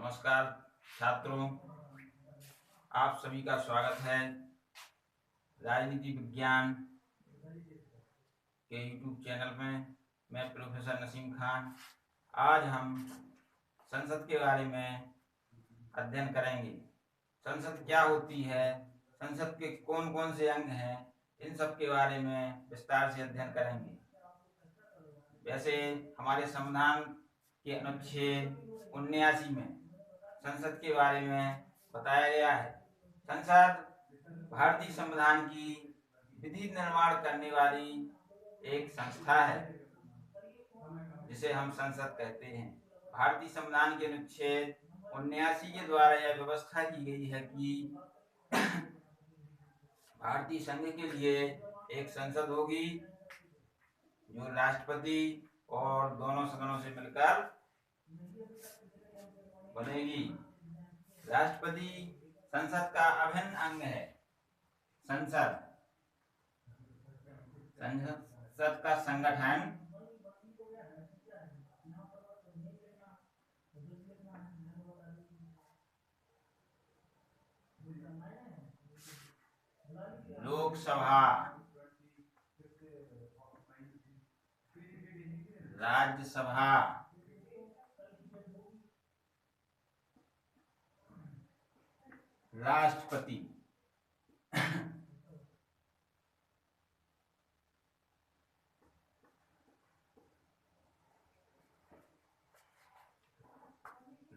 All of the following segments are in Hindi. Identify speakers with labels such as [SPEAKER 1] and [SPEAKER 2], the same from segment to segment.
[SPEAKER 1] नमस्कार छात्रों, आप सभी का स्वागत है राजनीति विज्ञान के YouTube चैनल में। मैं प्रोफेसर नसीम खान। आज हम संसद के बारे में अध्ययन करेंगे। संसद क्या होती है, संसद के कौन कौन से अंग हैं, इन सब के बारे में विस्तार से अध्ययन करेंगे। वैसे हमारे संविधान के अनुच्छेद 79 में संसद के बारे में बताया गया है। संसद भारतीय संविधान की विधि निर्माण करने वाली एक संस्था है जिसे हम संसद कहते हैं। भारतीय संविधान के अनुच्छेद 79 के द्वारा यह व्यवस्था की गई है कि भारतीय संघ के लिए एक संसद होगी जो राष्ट्रपति और दोनों सदनों से मिलकर बनेगी। राष्ट्रपति संसद का अभिन्न अंग है। संसद का संगठन लोकसभा, राज्यसभा, राष्ट्रपति।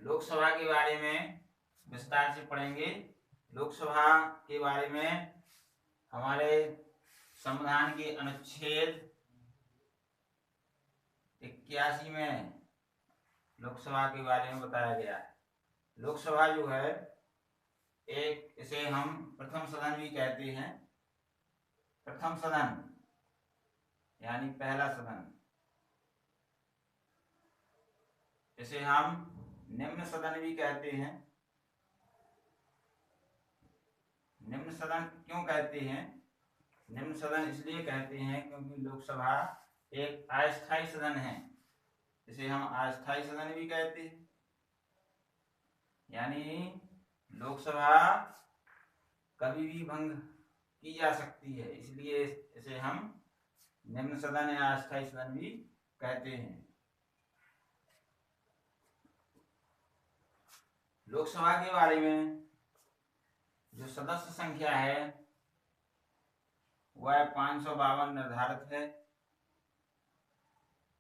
[SPEAKER 1] लोकसभा के बारे में विस्तार से पढ़ेंगे। लोकसभा के बारे में हमारे संविधान के अनुच्छेद 81 में लोकसभा के बारे में बताया गया है। लोकसभा जो है इसे हम प्रथम सदन भी कहते हैं। प्रथम सदन यानी पहला सदन। इसे हम निम्न सदन भी कहते हैं। निम्न सदन क्यों कहते हैं? निम्न सदन इसलिए कहते हैं क्योंकि लोकसभा एक अस्थायी सदन है। इसे हम अस्थायी सदन भी कहते हैं। यानी लोकसभा कभी भी भंग की जा सकती है, इसलिए इसे हम निम्न सदन या अस्थायी सदन भी कहते हैं। लोकसभा के बारे में जो सदस्य संख्या है वह 552 निर्धारित है।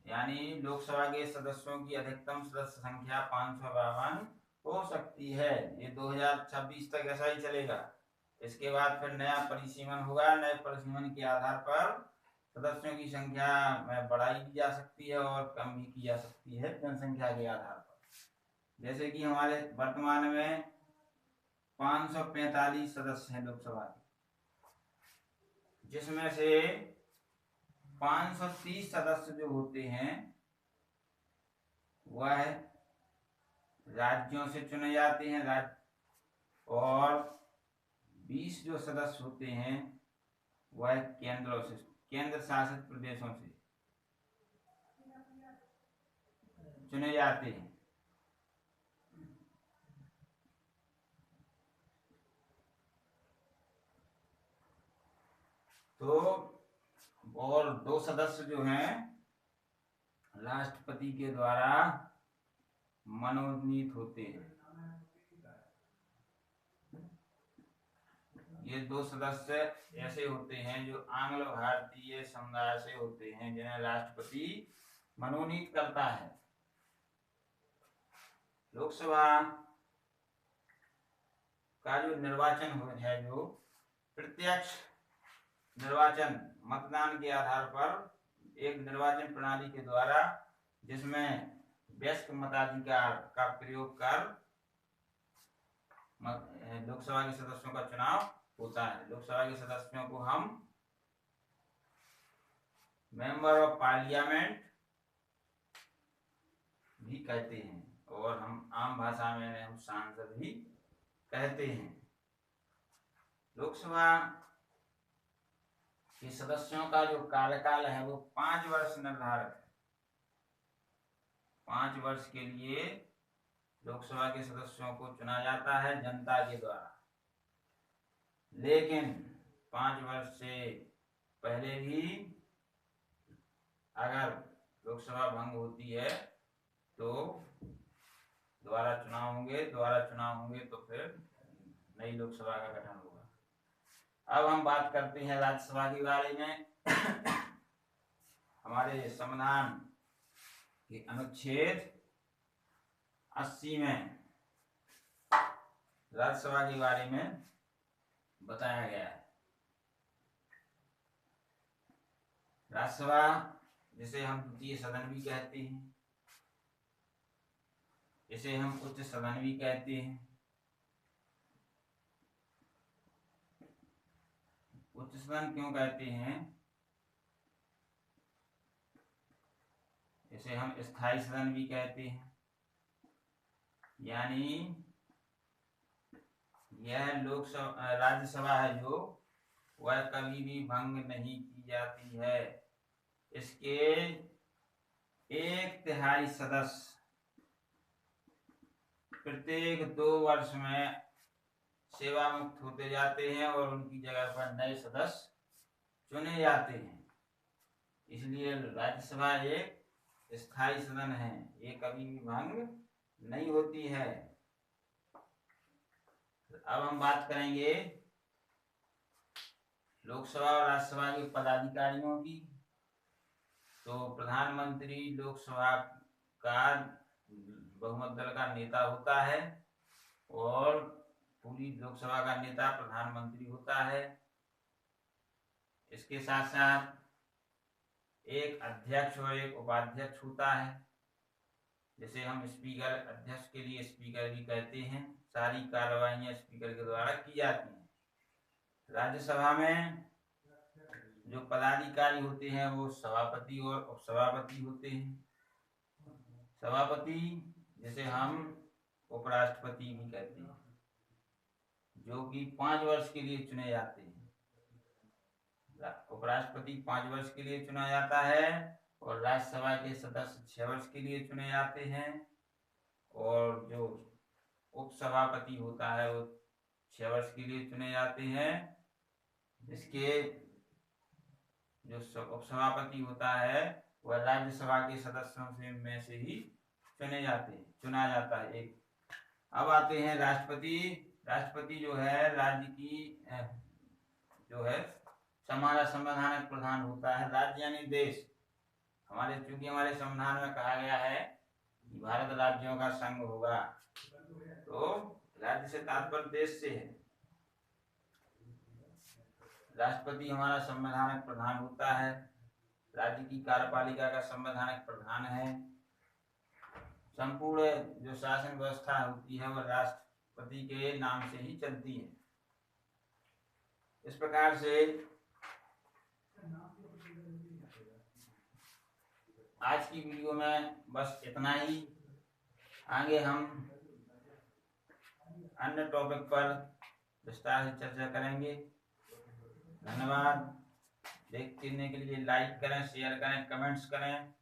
[SPEAKER 1] यानी लोकसभा के सदस्यों की अधिकतम सदस्य संख्या 552 हो सकती है। ये 2026 तक ऐसा ही चलेगा। इसके बाद फिर नया परिसीमन होगा। नए परिसीमन के आधार पर सदस्यों की संख्या में बढ़ाई भी जा सकती है और कम भी की जा सकती है जनसंख्या के आधार पर। जैसे कि हमारे वर्तमान में 545 सदस्य हैं लोकसभा के, जिसमें से 530 सदस्य जो होते हैं वह राज्यों से चुने जाते हैं और 20 जो सदस्य होते हैं वह केंद्र शासित प्रदेशों से चुने जाते हैं। तो और 2 सदस्य जो हैं राष्ट्रपति के द्वारा मनोनीत होते हैं। ये 2 सदस्य ऐसे होते हैं जो आंग्ल भारतीय समुदाय से होते हैं, जिन्हें राष्ट्रपति मनोनीत करता है। लोकसभा का जो निर्वाचन है, जो प्रत्यक्ष निर्वाचन मतदान के आधार पर एक निर्वाचन प्रणाली के द्वारा, जिसमें वयस्क मताधिकार का प्रयोग कर लोकसभा के सदस्यों का चुनाव होता है। लोकसभा के सदस्यों को हम मेंबर ऑफ पार्लियामेंट भी कहते हैं और हम आम भाषा में हम सांसद भी कहते हैं। लोकसभा के सदस्यों का जो कार्यकाल है वो 5 वर्ष निर्धारित है। 5 वर्ष के लिए लोकसभा के सदस्यों को चुना जाता है जनता के द्वारा। लेकिन 5 वर्ष से पहले भी अगर लोकसभा भंग होती है तो दोबारा चुनाव होंगे तो फिर नई लोकसभा का गठन होगा। अब हम बात करते हैं राज्यसभा के बारे में। हमारे संविधान के अनुच्छेद 80 में राज्यसभा के बारे में बताया गया है। राज्यसभा जिसे हम द्वितीय सदन भी कहते हैं, इसे हम उच्च सदन भी कहते हैं। उच्च सदन क्यों कहते हैं? इसे हम स्थायी सदन भी कहते हैं। यानी यह लोकसभा राज्यसभा है जो वह कभी भी भंग नहीं की जाती है। इसके 1/3 सदस्य प्रत्येक 2 वर्ष में सेवा मुक्त होते जाते हैं और उनकी जगह पर नए सदस्य चुने जाते हैं। इसलिए राज्यसभा एक स्थायी सदन है, ये कभी भी भंग नहीं होती है। अब हम बात करेंगे लोकसभा और राज्यसभा के पदाधिकारियों की। तो प्रधानमंत्री लोकसभा का बहुमत दल का नेता होता है और पूरी लोकसभा का नेता प्रधानमंत्री होता है। इसके साथ साथ एक अध्यक्ष और एक उपाध्यक्ष होता है, जिसे हम स्पीकर, अध्यक्ष के लिए स्पीकर भी कहते हैं। सारी कार्रवाइयां स्पीकर के द्वारा की जाती हैं। राज्यसभा में जो पदाधिकारी होते हैं वो सभापति और उपसभापति होते हैं। सभापति जिसे हम उपराष्ट्रपति भी कहते हैं, जो कि 5 वर्ष के लिए चुने जाते हैं। उपराष्ट्रपति 5 वर्ष के लिए चुना जाता है और राज्यसभा के सदस्य 6 वर्ष के लिए चुने जाते हैं। और जो उपसभापति होता है वो 6 वर्ष के लिए चुने जाते हैं। इसके जो उपसभापति होता है वह राज्यसभा के सदस्यों में से ही चुना जाता है एक। अब आते हैं राष्ट्रपति। राष्ट्रपति जो है राज्य की जो है हमारा संवैधानिक प्रधान होता है। राज्य यानी देश। चूंकि हमारे संविधान में कहा गया है कि भारत राज्यों का संघ होगा, तो राज्य से तात्पर्य देश से है। राष्ट्रपति हमारा संवैधानिक प्रधान होता है। राज्य की कार्यपालिका का संवैधानिक प्रधान है। संपूर्ण जो शासन व्यवस्था होती है वह राष्ट्रपति के नाम से ही चलती है। इस प्रकार से आज की वीडियो में बस इतना ही। आगे हम अन्य टॉपिक पर विस्तार से चर्चा करेंगे। धन्यवाद। देखने के लिए लाइक करें, शेयर करें, कमेंट्स करें।